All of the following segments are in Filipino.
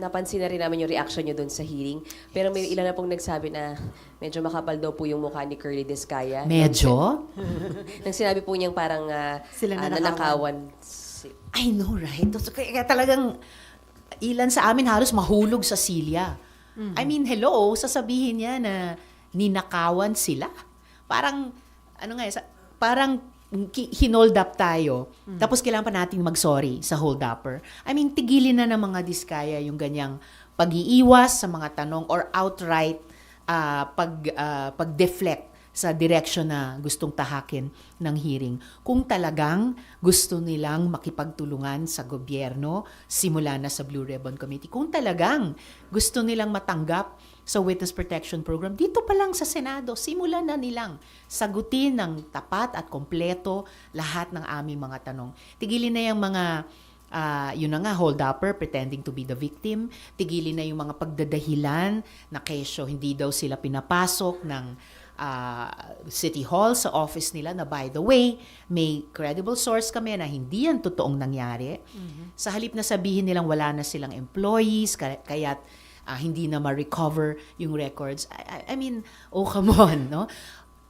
napansin na rin namin yung reaction nyo doon sa hearing. Pero may ilan na pong nagsabi na medyo makapal daw po yung mukha ni Curly Discaya. Medyo? Nang sinabi po niyang parang Sila nanakawan. I know, right? So, kaya talagang ilan sa amin halos mahulog sa silya. I mean, hello, sasabihin niya na ninakawan sila. Parang, ano nga, parang hinold up tayo, tapos kailangan pa natin mag-sorry sa hold-upper. I mean, tigilin na ng mga Diskaya yung ganyang pag-iiwas sa mga tanong or outright pag-deflect sa direction na gustong tahakin ng hearing. Kung talagang gusto nilang makipagtulungan sa gobyerno, simula na sa Blue Ribbon Committee, kung talagang gusto nilang matanggap sa Witness Protection Program, dito pa lang sa Senado, simulan na nilang sagutin ng tapat at kompleto lahat ng aming mga tanong. Tigilin na yung mga yun na nga, hold-upper, pretending to be the victim. Tigilin na yung mga pagdadahilan na kesyo hindi daw sila pinapasok ng City Hall sa office nila na, by the way, may credible source kami na hindi yan totoong nangyari. Sa halip na sabihin nilang wala na silang employees, kaya't hindi na ma-recover yung records. I mean, oh come on, no?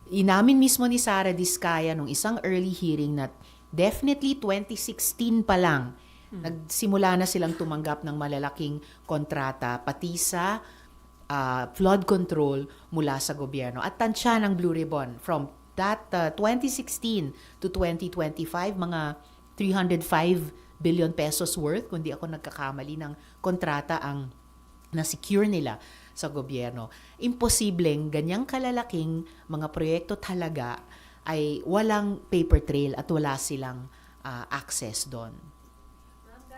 Inamin mismo ni Sara Diskaya nung isang early hearing na definitely 2016 pa lang, nagsimula na silang tumanggap ng malalaking kontrata, pati sa flood control mula sa gobyerno. At tansya ng Blue Ribbon, from that 2016 to 2025, mga 305 billion pesos worth, kung di ako nagkakamali, ng kontrata ang na-secure nila sa gobyerno. Imposibleng ganyang kalalaking mga proyekto talaga ay walang paper trail at wala silang access doon.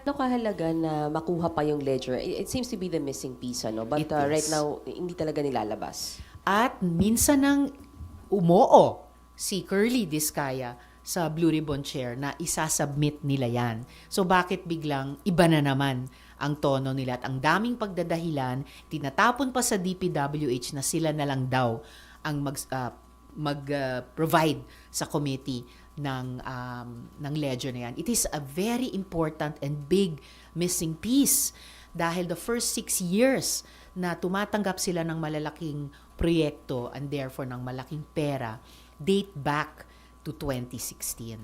Ano kahalaga na makuha pa yung ledger? It seems to be the missing piece, ano? But It is. right now, hindi talaga nilalabas. At minsan nang umoo si Curly Discaya sa Blue Ribbon Chair na isasubmit nila yan. So bakit biglang iba na naman ang tono nila at ang daming pagdadahilan, tinatapon pa sa DPWH na sila na lang daw ang mag-provide sa committee ng ledger na yan. It is a very important and big missing piece dahil the first 6 years na tumatanggap sila ng malalaking proyekto and therefore ng malaking pera date back to 2016.